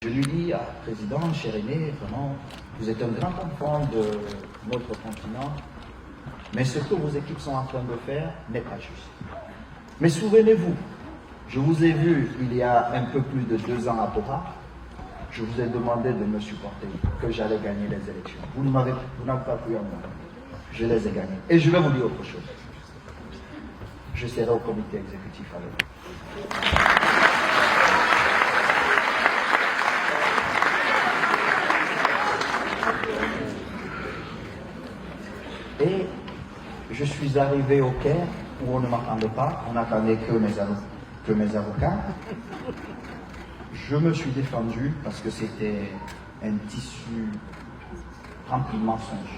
Je lui dis, ah, Président, cher aîné, vraiment, vous êtes un grand enfant de notre continent, mais ce que vos équipes sont en train de faire n'est pas juste. Mais souvenez-vous, je vous ai vu il y a un peu plus de 2 ans à Bora, je vous ai demandé de me supporter, que j'allais gagner les élections. Vous n'avez pas cru en moi. Je les ai gagnés. Et je vais vous dire autre chose. Je serai au comité exécutif avec vous. Et je suis arrivé au Caire où on ne m'attendait pas, on n'attendait que mes avocats. Je me suis défendu parce que c'était un tissu rempli de mensonges.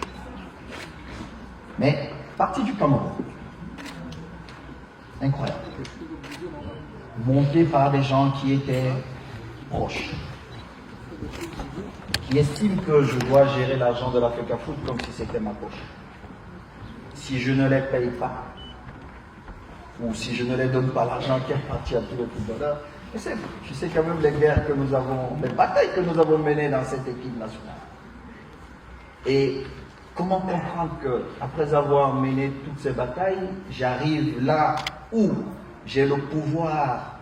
Mais parti du Cameroun, incroyable, monté par des gens qui étaient proches, qui estiment que je dois gérer l'argent de l'Africa Foot comme si c'était ma poche. Si je ne les paye pas, ou si je ne les donne pas l'argent qui appartient à tous les footballeurs, je sais quand même les guerres que nous avons, les batailles que nous avons menées dans cette équipe nationale. Et comment comprendre qu'après avoir mené toutes ces batailles, j'arrive là où j'ai le pouvoir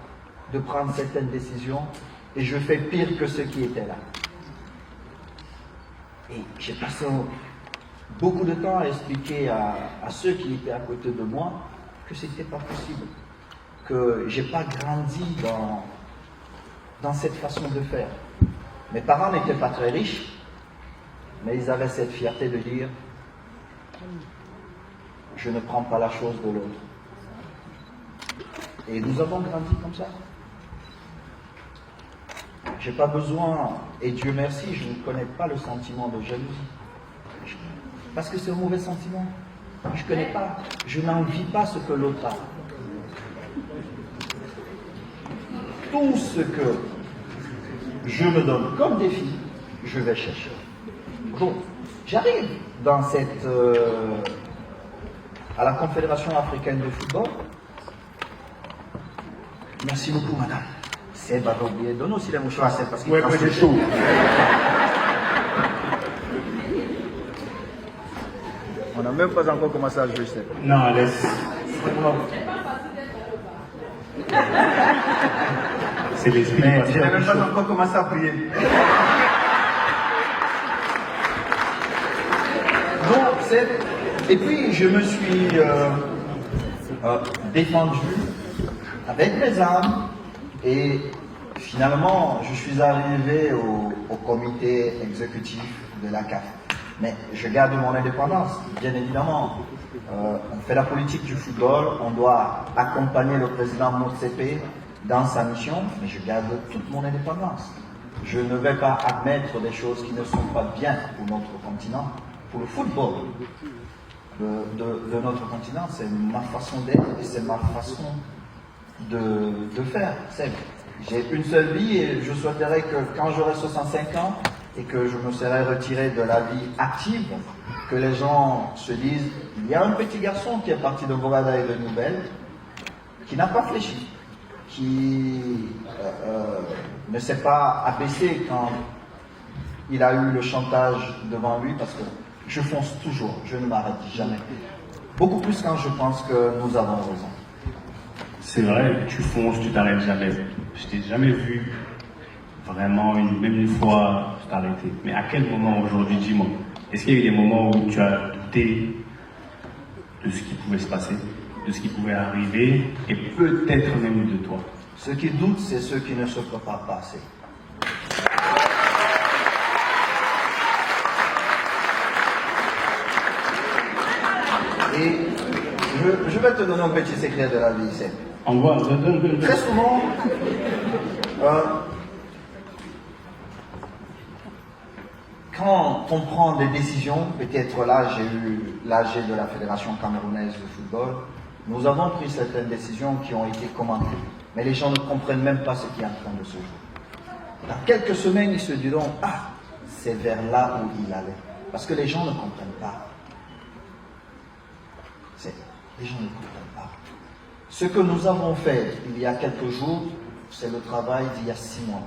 de prendre certaines décisions et je fais pire que ceux qui étaient là. Et j'ai passé beaucoup de temps à expliquer à ceux qui étaient à côté de moi que ce n'était pas possible, que je n'ai pas grandi dans cette façon de faire. Mes parents n'étaient pas très riches, mais ils avaient cette fierté de dire « je ne prends pas la chose de l'autre ». Et nous avons grandi comme ça. Je n'ai pas besoin, et Dieu merci, je ne connais pas le sentiment de jalousie. Parce que c'est un mauvais sentiment. Je ne connais pas, je n'envie pas ce que l'autre a. Tout ce que je me donne comme défi, je vais chercher. Donc, j'arrive dans à la Confédération africaine de football. Merci beaucoup, madame. C'est pas oublié. Donne aussi les mouchoirs, c'est parce qu'il ouais, c'est chaud. On n'a même pas encore commencé à jouer, c'est. Non, laisse. C'est l'esprit. Je n'ai même pas encore commencé à prier. Et puis je me suis défendu avec mes armes et finalement je suis arrivé au comité exécutif de la CAF. Mais je garde mon indépendance, bien évidemment. On fait la politique du football, on doit accompagner le président Motsepe dans sa mission, mais je garde toute mon indépendance. Je ne vais pas admettre des choses qui ne sont pas bien pour notre continent, pour le football de notre continent. C'est ma façon d'être et c'est ma façon de faire. J'ai une seule vie et je souhaiterais que quand j'aurai 65 ans et que je me serai retiré de la vie active, que les gens se disent, il y a un petit garçon qui est parti de Bogada et de Nouvelle, qui n'a pas fléchi, qui ne s'est pas abaissé quand il a eu le chantage devant lui, parce que je fonce toujours, je ne m'arrête jamais. Beaucoup plus quand je pense que nous avons raison. C'est vrai, tu fonces, tu t'arrêtes jamais. Je t'ai jamais vu vraiment, même une fois, t'arrêter. Mais à quel moment aujourd'hui, dis-moi, est-ce qu'il y a eu des moments où tu as douté de ce qui pouvait se passer, de ce qui pouvait arriver, et peut-être même de toi? Ceux qui doutent, c'est ceux qui ne se préparent pas assez. Et je vais te donner un petit secret de la vie ici. Très souvent, quand on prend des décisions, peut-être là j'ai eu l'AG de la Fédération camerounaise de football, nous avons pris certaines décisions qui ont été commentées. Mais les gens ne comprennent même pas ce qui est en train de se jouer. Dans quelques semaines, ils se diront, ah, c'est vers là où il allait. Parce que les gens ne comprennent pas. Les gens ne comprennent pas. Ce que nous avons fait il y a quelques jours, c'est le travail d'il y a 6 mois.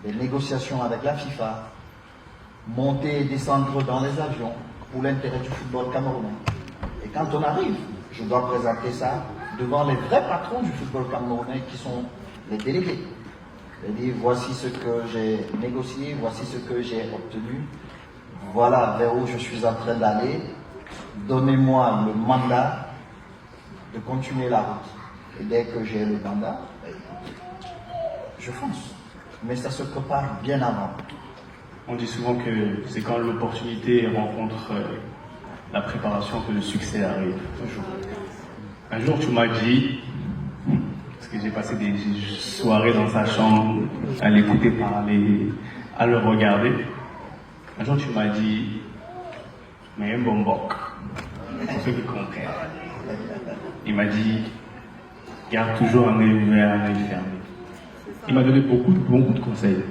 des négociations avec la FIFA, monter et descendre dans les avions pour l'intérêt du football camerounais. Et quand on arrive, je dois présenter ça devant les vrais patrons du football camerounais qui sont les délégués. Je dis, voici ce que j'ai négocié, voici ce que j'ai obtenu, voilà vers où je suis en train d'aller, donnez-moi le mandat de continuer la route. Et dès que j'ai le mandat, je fonce. Mais ça se prépare bien avant. On dit souvent que c'est quand l'opportunité rencontre la préparation que le succès arrive. Toujours. Un jour, tu m'as dit, parce que j'ai passé des soirées dans sa chambre, à l'écouter parler, à le regarder. Un jour, tu m'as dit, mais un bon boc, pour ceux qui comprennent. Il m'a dit, garde toujours un œil ouvert, un œil fermé. Il m'a donné beaucoup de conseils.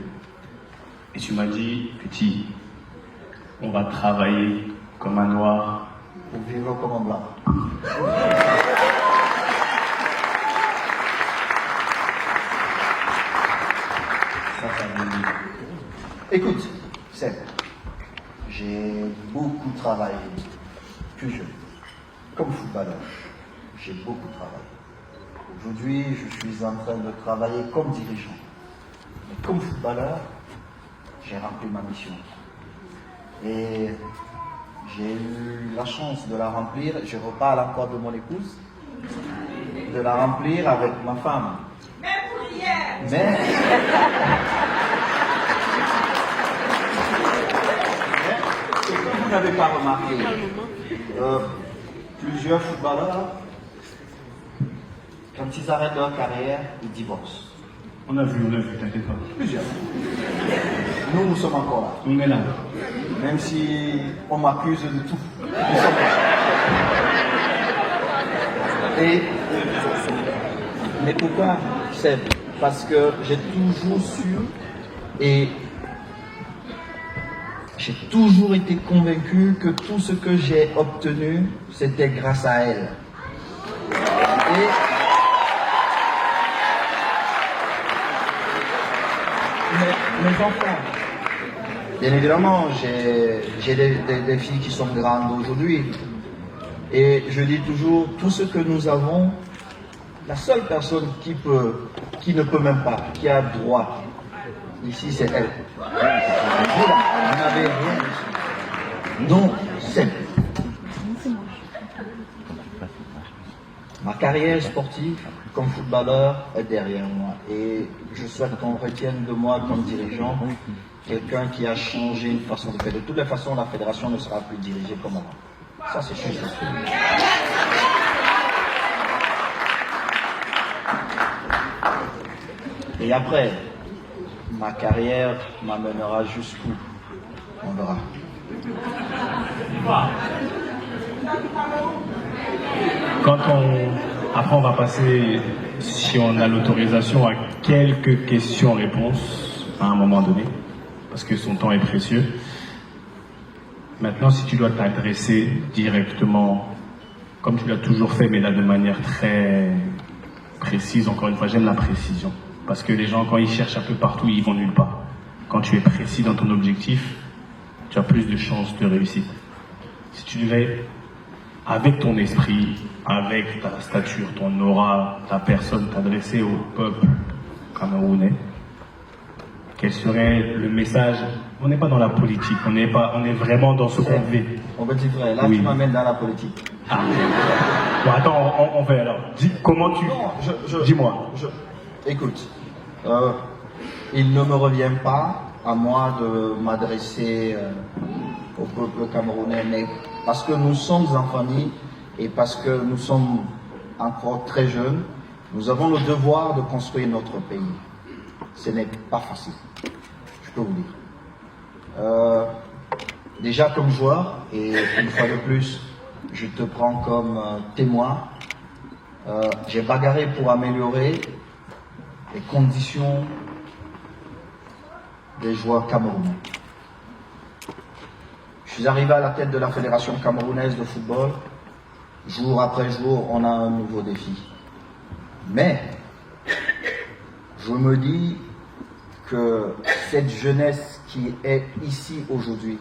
Et tu m'as dit, petit, on va travailler comme un noir. Pour vivre comme un blanc. Ça veut dire. Écoute, Seb, j'ai beaucoup travaillé, plus jeune, comme footballeur. J'ai beaucoup travaillé. Aujourd'hui, je suis en train de travailler comme dirigeant. Mais comme footballeur, j'ai rempli ma mission. Et j'ai eu la chance de la remplir. Je reparle encore de mon épouse, de la remplir avec ma femme. Mais ce que vous n'avez pas remarqué, plusieurs footballeurs, quand ils arrêtent leur carrière, ils divorcent. On a vu, t'inquiète pas. Plusieurs. Nous sommes encore là. On est là. Même si on m'accuse de tout. Nous sommes là. Mais pourquoi, Seb? Parce que j'ai toujours su et j'ai toujours été convaincu que tout ce que j'ai obtenu, c'était grâce à elle. Et mes enfants, bien évidemment, j'ai des filles qui sont grandes aujourd'hui. Et je dis toujours, tout ce que nous avons, la seule personne qui ne peut même pas, qui a droit, ici, c'est elle. Vous n'avez rien ici. Donc, c'est ma carrière sportive comme footballeur est derrière moi. Et je souhaite qu'on retienne de moi comme dirigeant quelqu'un qui a changé une façon de faire. De toutes les façons, la fédération ne sera plus dirigée comme avant. Ça, c'est chose. Et après, ma carrière m'amènera jusqu'où? On verra. Après, on va passer, si on a l'autorisation, à quelques questions-réponses à un moment donné, parce que son temps est précieux. Maintenant, si tu dois t'adresser directement, comme tu l'as toujours fait, mais là de manière très précise, encore une fois, j'aime la précision. Parce que les gens, quand ils cherchent un peu partout, ils vont nulle part. Quand tu es précis dans ton objectif, tu as plus de chances de réussite. Si tu devais, avec ton esprit, avec ta stature, ton aura, ta personne, t'adresser au peuple camerounais, quel serait le message? On n'est pas dans la politique, on est vraiment dans ce qu'on vit. On va dire vrai, là Oui. tu m'amènes dans la politique. Ah. Bon, attends, on fait alors. Comment tu... Non, Dis-moi. Écoute, il ne me revient pas à moi de m'adresser au peuple camerounais, mais parce que nous sommes en famille et parce que nous sommes encore très jeunes, nous avons le devoir de construire notre pays. Ce n'est pas facile, je peux vous dire. Déjà comme joueur, et une fois de plus, je te prends comme témoin, j'ai bagarré pour améliorer les conditions des joueurs camerounais. Je suis arrivé à la tête de la Fédération camerounaise de football. Jour après jour, on a un nouveau défi. Mais, je me dis que cette jeunesse qui est ici aujourd'hui,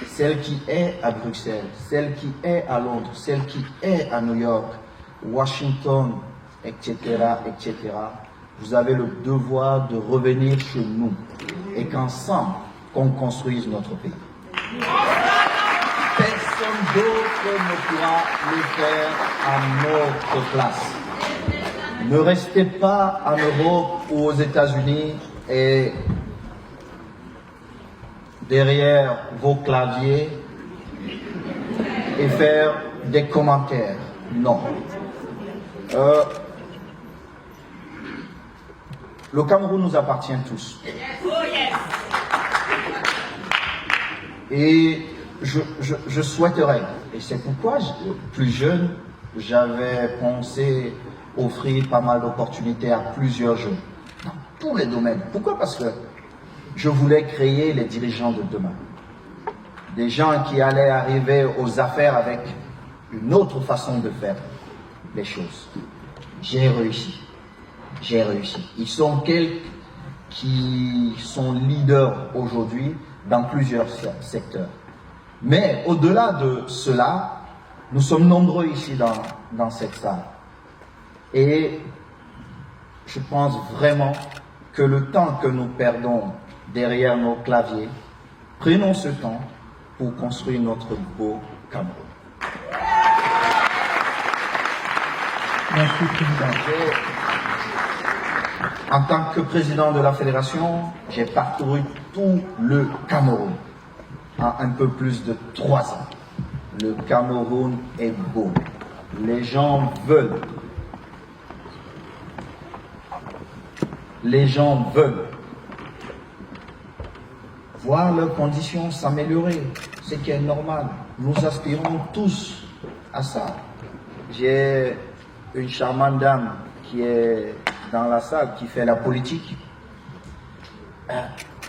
celle qui est à Bruxelles, celle qui est à Londres, celle qui est à New York, Washington, etc., etc., vous avez le devoir de revenir chez nous et qu'ensemble, qu'on construise notre pays. Personne d'autre ne pourra le faire à notre place. Ne restez pas en Europe ou aux États-Unis et derrière vos claviers et faire des commentaires. Non. Le Cameroun nous appartient tous. Et je souhaiterais, et c'est pourquoi, plus jeune, j'avais pensé offrir pas mal d'opportunités à plusieurs jeunes, dans tous les domaines. Pourquoi? Parce que je voulais créer les dirigeants de demain. Des gens qui allaient arriver aux affaires avec une autre façon de faire les choses. J'ai réussi. J'ai réussi. Ils sont quelques qui sont leaders aujourd'hui dans plusieurs secteurs. Mais au-delà de cela, nous sommes nombreux ici dans cette salle. Et je pense vraiment que le temps que nous perdons derrière nos claviers, prenons ce temps pour construire notre beau Cameroun. Merci, Président. En tant que président de la fédération, j'ai parcouru tout le Cameroun en un peu plus de 3 ans. Le Cameroun est beau. Les gens veulent. Les gens veulent voir leurs conditions s'améliorer, ce qui est normal. Nous aspirons tous à ça. J'ai une charmante dame qui est dans la salle, qui fait la politique.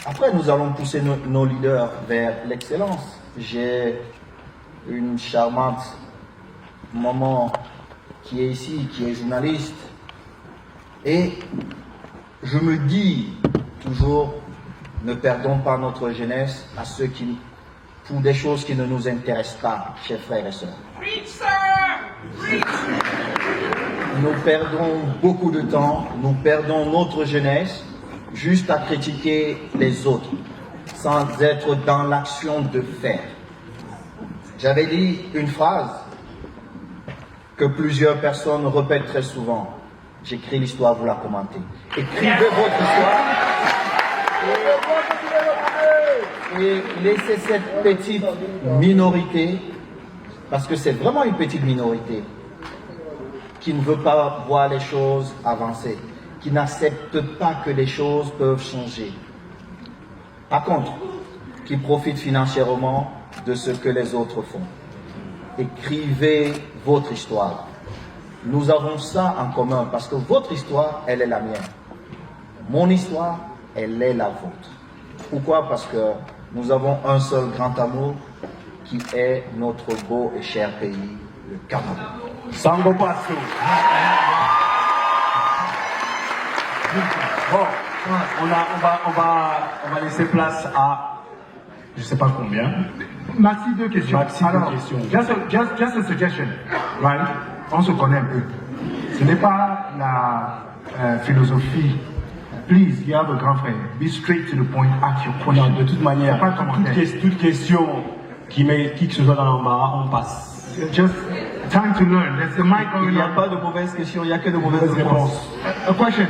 Après, nous allons pousser nos leaders vers l'excellence. J'ai une charmante maman qui est ici, qui est journaliste. Et je me dis toujours, ne perdons pas notre jeunesse à ceux qui, pour des choses qui ne nous intéressent pas, chers frères et sœurs. Nous perdons beaucoup de temps, nous perdons notre jeunesse juste à critiquer les autres, sans être dans l'action de faire. J'avais dit une phrase que plusieurs personnes répètent très souvent. J'écris l'histoire, vous la commentez. Écrivez votre histoire et laissez cette petite minorité, parce que c'est vraiment une petite minorité, qui ne veut pas voir les choses avancer, qui n'accepte pas que les choses peuvent changer. Par contre, qui profite financièrement de ce que les autres font. Écrivez votre histoire. Nous avons ça en commun parce que votre histoire, elle est la mienne. Mon histoire, elle est la vôtre. Pourquoi? Parce que nous avons un seul grand amour qui est notre beau et cher pays, le Cameroun. Sango Passo. Bon, on va laisser place à, je sais pas combien. Maxi, 2 questions. Maxi, 2 questions. Just a suggestion, right? On se connaît un peu. Ce n'est pas la philosophie. Please, you have a grand frère. Be straight to the point, ask your question. Non, de toute manière, Pas de commentaire. toute question qui met qui que ce soit dans l'embarras, on passe. Just time to learn. There's a mic Il going n'y a on. pas de mauvaises questions, il n'y a que de mauvaises réponses. A question.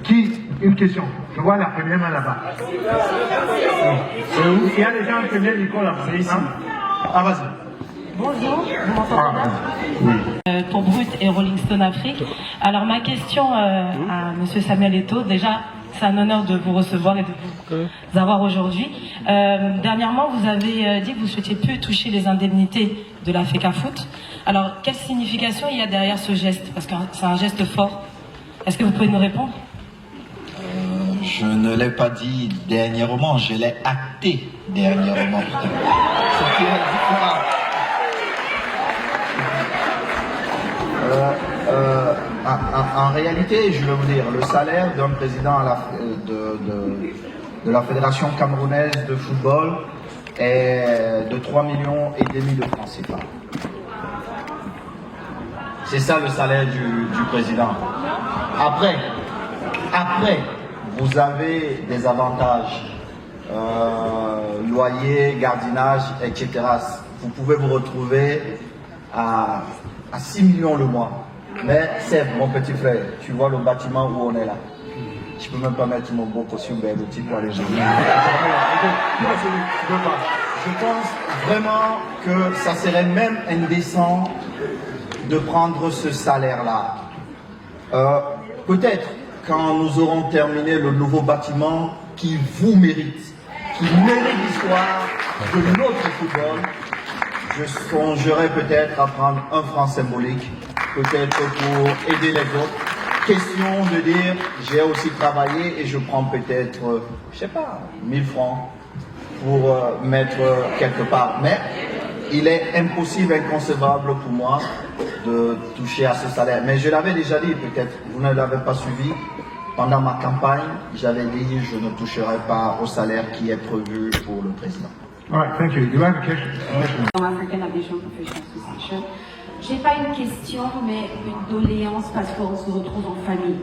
Qui? Une question. Je vois la première main là-bas. C'est où? Il y a des gens en première micro là-bas. C'est ici. Ah, vas-y. Bonjour, vous m'entendez bien pour Brut et Rolling Stone Afrique. Alors ma question à Monsieur Samuel Eto'o, déjà c'est un honneur de vous recevoir et de vous avoir aujourd'hui. Dernièrement vous avez dit que vous ne souhaitiez plus toucher les indemnités de la FECAFOOT. Alors quelle signification il y a derrière ce geste? Parce que c'est un geste fort. Est-ce que vous pouvez nous répondre? Je ne l'ai pas dit dernièrement, je l'ai acté dernièrement. Ce qui est différent. En réalité, je vais vous dire, le salaire d'un président de la Fédération camerounaise de football est de 3,5 millions de francs CFA. C'est ça le salaire du président. Après, vous avez des avantages, loyer, gardiennage, etc. Vous pouvez vous retrouver à 6 millions le mois. Mais c'est mon petit frère, tu vois le bâtiment où on est là. Je peux même pas mettre mon beau costume Berluti pour aller jouer. Je pense vraiment que ça serait même indécent de prendre ce salaire-là. Peut-être quand nous aurons terminé le nouveau bâtiment qui vous mérite, qui mérite l'histoire de notre football, je songerai peut-être à prendre un franc symbolique, peut-être pour aider les autres. Question de dire, j'ai aussi travaillé et je prends peut-être, je sais pas, 1000 francs pour mettre quelque part. Mais il est impossible, inconcevable pour moi de toucher à ce salaire. Mais je l'avais déjà dit, peut-être vous ne l'avez pas suivi. Pendant ma campagne, j'avais dit je ne toucherai pas au salaire qui est prévu pour le président. All right, thank you. Do you have a question? African Aviation Professional Association. J'ai pas une question, mais une doléance parce qu'on se retrouve en famille.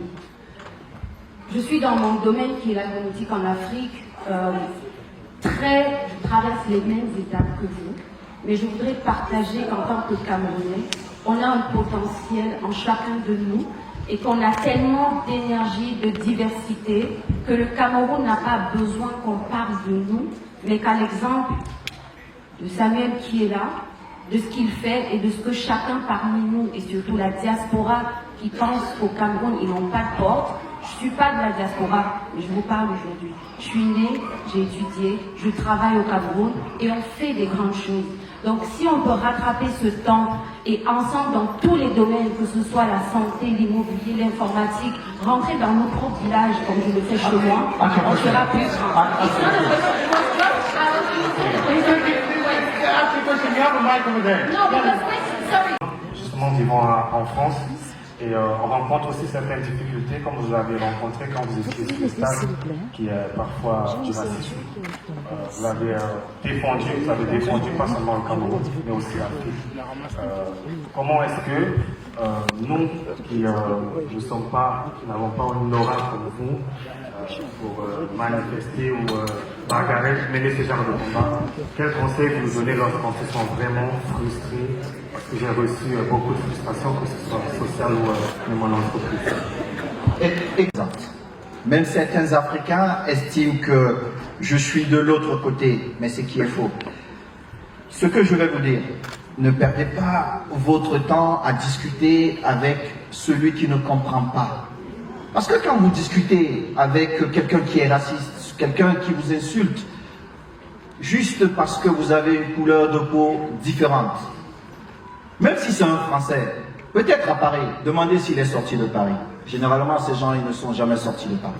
Je suis dans mon domaine qui est l'aéronautique en Afrique. Je traverse les mêmes étapes que vous, mais je voudrais partager qu'en tant que Camerounais, on a un potentiel en chacun de nous et qu'on a tellement d'énergie, de diversité, que le Cameroun n'a pas besoin qu'on parle de nous, mais qu'à l'exemple de Samuel qui est là, de ce qu'il fait et de ce que chacun parmi nous, et surtout la diaspora qui pense qu'au Cameroun, ils n'ont pas de porte. Je ne suis pas de la diaspora, mais je vous parle aujourd'hui. Je suis née, j'ai étudié, je travaille au Cameroun et on fait des grandes choses. Donc si on peut rattraper ce temps et ensemble dans tous les domaines, que ce soit la santé, l'immobilier, l'informatique, rentrer dans nos propres villages comme je le fais chez moi, on sera plus grand. Justement, vivant en France, et on rencontre aussi certaines difficultés, comme vous avez rencontré quand vous étiez sur le stade, qui est parfois du racisme. Vous avez défendu pas seulement le Cameroun, mais aussi l'Afrique. Comment est-ce que nous, qui n'avons pas une aura comme vous, pour manifester ou bagarrer, mener ce genre de combat, quel conseil vous nous donnez lorsqu'on se sent vraiment frustré? Parce que j'ai reçu beaucoup de frustration, que ce soit sociale ou même en entreprise. Exact. Même certains Africains estiment que je suis de l'autre côté, mais c'est qui est faux. Ce que je vais vous dire, ne perdez pas votre temps à discuter avec celui qui ne comprend pas. Parce que quand vous discutez avec quelqu'un qui est raciste, quelqu'un qui vous insulte, juste parce que vous avez une couleur de peau différente, même si c'est un Français, peut-être à Paris, demandez s'il est sorti de Paris. Généralement, ces gens, ils ne sont jamais sortis de Paris.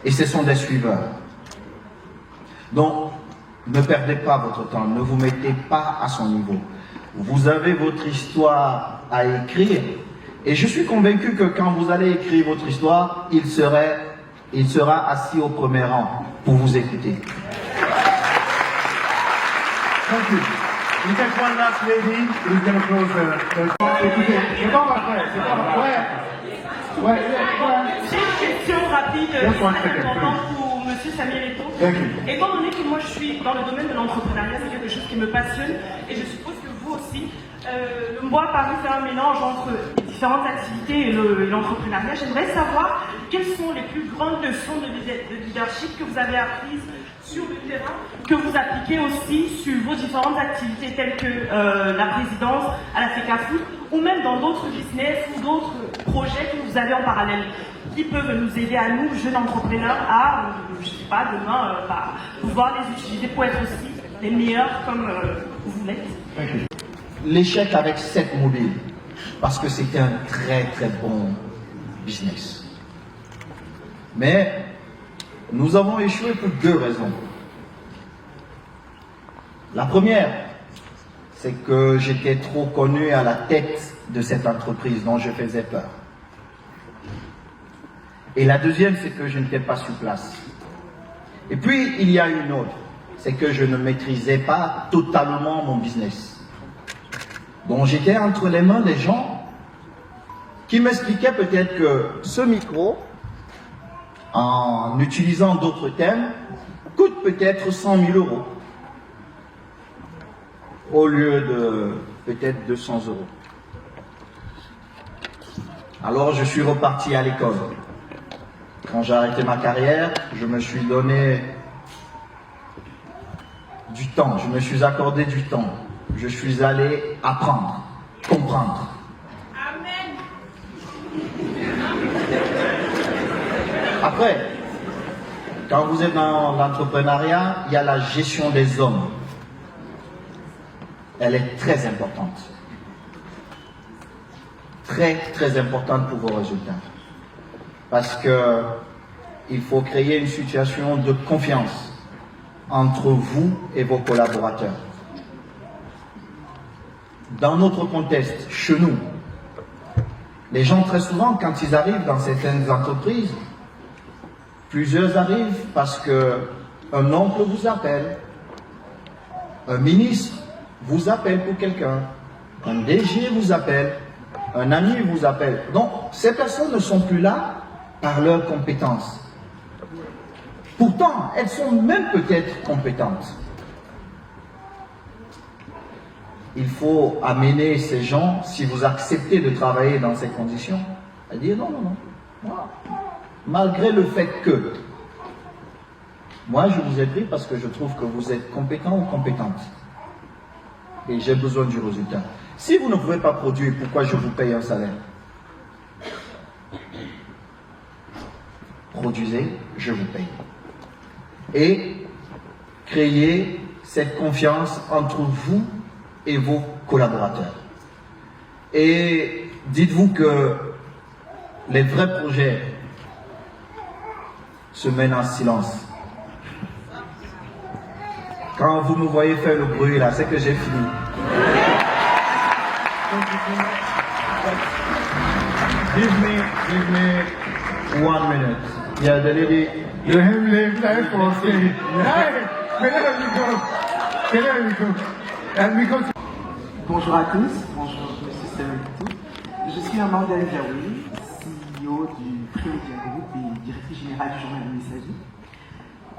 Et ce sont des suiveurs. Donc, ne perdez pas votre temps, ne vous mettez pas à son niveau. Vous avez votre histoire à écrire. Et je suis convaincu que quand vous allez écrire votre histoire, il sera assis au premier rang pour vous écouter. Thank you. We take one last lady who's going to close the... Écoutez, c'est pas vrai, c'est pas vrai. Ouais. J'ai une question rapide, très importante pour M. Samuel Eto'o. Étant donné que moi je suis dans le domaine de l'entrepreneuriat, c'est quelque chose qui me passionne, et je suppose que vous aussi, le Mboa Paris fait un mélange entre les différentes activités et l'entrepreneuriat. J'aimerais savoir quelles sont les plus grandes leçons de leadership que vous avez apprises sur le terrain, que vous appliquez aussi sur vos différentes activités telles que la présidence à la FECAFOOT ou même dans d'autres business ou d'autres projets que vous avez en parallèle qui peuvent nous aider à nous, jeunes entrepreneurs, à, je ne sais pas, demain, pouvoir les utiliser pour être aussi les meilleurs comme vous l'êtes. L'échec avec cette mobile, parce que c'était un très très bon business. Mais nous avons échoué pour deux raisons. La première, c'est que j'étais trop connu à la tête de cette entreprise dont je faisais peur. Et la deuxième, c'est que je n'étais pas sur place. Et puis, il y a une autre, c'est que je ne maîtrisais pas totalement mon business. Donc, j'étais entre les mains des gens qui m'expliquaient peut-être que ce micro, en utilisant d'autres thèmes, coûte peut-être 100 000 € au lieu de peut-être 200 €. Alors je suis reparti à l'école. Quand j'ai arrêté ma carrière, je me suis donné du temps, je me suis accordé du temps. Je suis allé apprendre, comprendre. Amen. Après, quand vous êtes dans l'entrepreneuriat, il y a la gestion des hommes. Elle est très importante. Très, très importante pour vos résultats. Parce que il faut créer une situation de confiance entre vous et vos collaborateurs. Dans notre contexte, chez nous, les gens très souvent, quand ils arrivent dans certaines entreprises, plusieurs arrivent parce que un oncle vous appelle, un ministre vous appelle pour quelqu'un, un DG vous appelle, un ami vous appelle. Donc, ces personnes ne sont plus là par leurs compétences. Pourtant, elles sont même peut-être compétentes. Il faut amener ces gens, si vous acceptez de travailler dans ces conditions, à dire non, non, non. Moi, malgré le fait que, moi je vous ai pris parce que je trouve que vous êtes compétent ou compétente. Et j'ai besoin du résultat. Si vous ne pouvez pas produire, pourquoi je vous paye un salaire? Produisez, je vous paye. Et créez cette confiance entre vous et vos collaborateurs. Et dites-vous que les vrais projets se mènent en silence. Quand vous me voyez faire le bruit là, c'est que j'ai fini. Give me 1 minute. Yeah, the lady. You have lived life for free. Hey, there we go. There we go. And we go to... Bonjour à tous, bonjour M. Samuel. Je suis Amanda Eljaoui, CEO du Prémédia Group et directrice générale du journal Le Messager.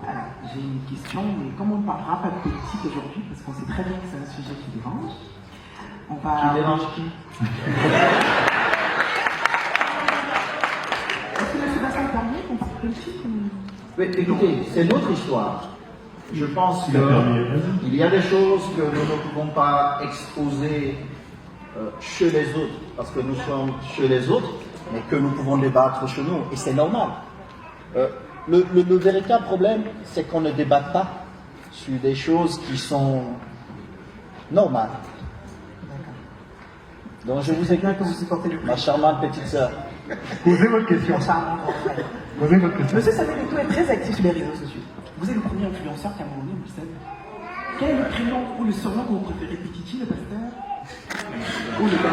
Alors, j'ai une question, mais comme on ne parlera pas de politique aujourd'hui, parce qu'on sait très bien que c'est un sujet qui dérange, on va... Qui dérange qui? Est-ce que M. Vincent permet qu'on parle de politique ou... Oui, écoutez, c'est notre histoire. Je pense qu'il y a des choses que nous ne pouvons pas exposer chez les autres, parce que nous sommes chez les autres, mais que nous pouvons débattre chez nous, et c'est normal. Le véritable problème, c'est qu'on ne débat pas sur des choses qui sont normales. Donc je vous écoute, que vous supportez le plus. ma charmante petite sœur. Posez votre question. Charmant grand frère. Posez votre question. Monsieur Samuel Eto'o est très actif sur les réseaux sociaux. Vous êtes le premier influenceur camerounais, vous le savez. Quel est le prénom ou le surnom que vous préférez, Pikiti, le pasteur ou le père?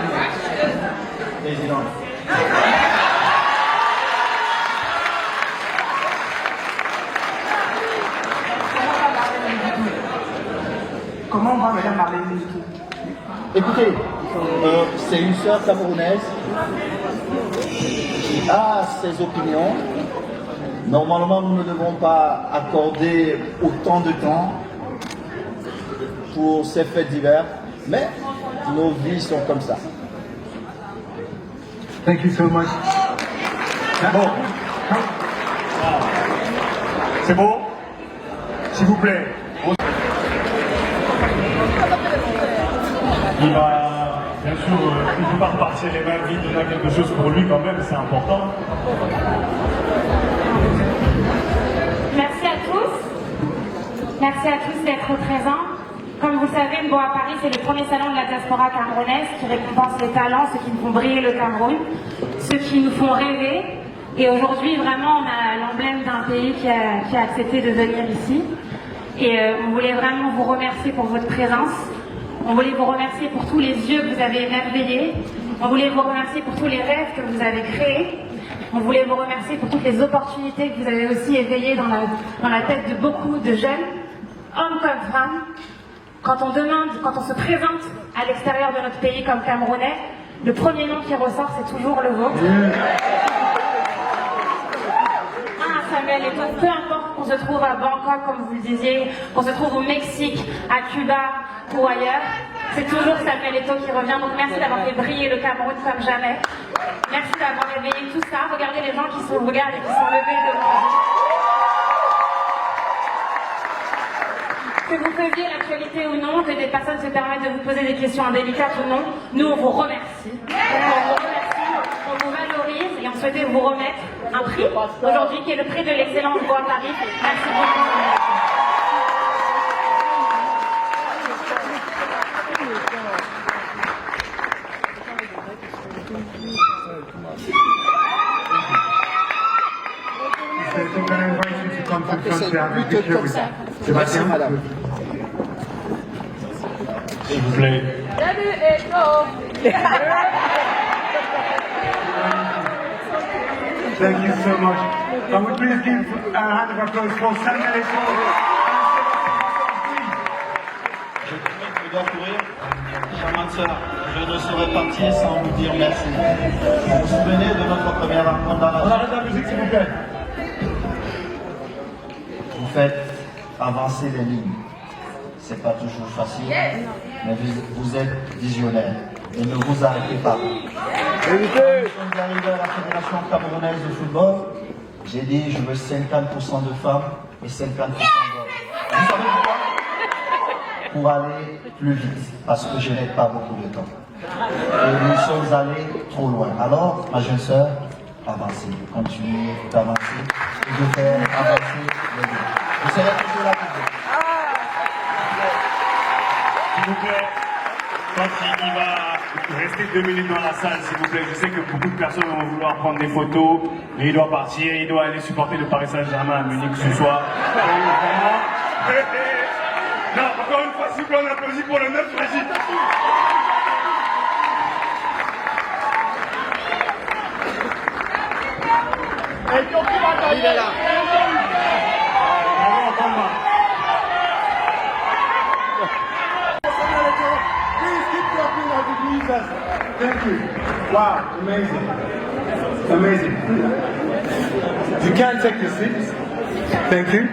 Président. Comment va Madame Marlène Moutou? Écoutez, c'est une sœur camerounaise qui a ses opinions. Normalement, nous ne devons pas accorder autant de temps pour ces faits divers, mais nos vies sont comme ça. Thank you so much. Bon. C'est bon? S'il vous plaît. Il va, bien sûr, il ne peut pas repartir les mains vides, il a quelque chose pour lui quand même, c'est important. Merci à tous. Merci à tous d'être présents. Comme vous le savez, le Bon à Paris, c'est le premier salon de la diaspora camerounaise qui récompense les talents, ceux qui nous font briller le Cameroun, ceux qui nous font rêver. Et aujourd'hui, vraiment, on a l'emblème d'un pays qui a accepté de venir ici. Et on voulait vraiment vous remercier pour votre présence. On voulait vous remercier pour tous les yeux que vous avez émerveillés. On voulait vous remercier pour tous les rêves que vous avez créés. On voulait vous remercier pour toutes les opportunités que vous avez aussi éveillées dans la tête de beaucoup de jeunes, hommes comme femmes. Quand on se présente à l'extérieur de notre pays comme Camerounais, le premier nom qui ressort, c'est toujours le vôtre. Samuel Eto'o, peu importe qu'on se trouve à Bangkok, comme vous le disiez, qu'on se trouve au Mexique, à Cuba ou ailleurs, c'est toujours Samuel Eto'o qui revient. Donc merci d'avoir fait briller le Cameroun comme jamais. Merci d'avoir réveillé tout ça. Regardez les gens qui sont regardent et qui sont levés devant vous. Que vous faisiez l'actualité ou non, que des personnes se permettent de vous poser des questions indélicates ou non, nous on vous remercie. On vous remercie, on vous valorise et on souhaitait vous remettre un prix aujourd'hui qui est le prix de l'excellence Bois Paris. Merci beaucoup. So can I invite you to come to the front to have a picture with Sébastien? S'il vous plaît. Thank you so much. Can we please give a hand of applause for Samuel Eto'o? Je dois courir. Charmante sœur, je ne saurais partir sans vous dire merci. Vous vous souvenez de notre première rencontre dans la... On arrête la musique s'il vous plaît. Vous faites avancer les lignes. C'est pas toujours facile, mais vous êtes visionnaire et ne vous arrêtez pas. Quand nous sommes arrivés à la Fédération camerounaise de football, j'ai dit je veux 50% de femmes et 50% d'hommes. Vous savez pourquoi? Pour aller plus vite, parce que je n'ai pas beaucoup de temps. Et nous sommes allés trop loin. Alors, ma jeune sœur, avancez, continuez d'avancer et de faire avancer les lignes. Vous serez toujours là pour vous. S'il vous plaît, quand il va rester 2 minutes dans la salle, s'il vous plaît. Je sais que beaucoup de personnes vont vouloir prendre des photos, mais il doit partir, il doit aller supporter le Paris Saint-Germain à Munich ce soir. Non, encore une fois, s'il vous plaît, on applaudit pour le 9 Brigitte. Il est là. Thank you. Wow, amazing. Amazing. You can take your seats. Thank you.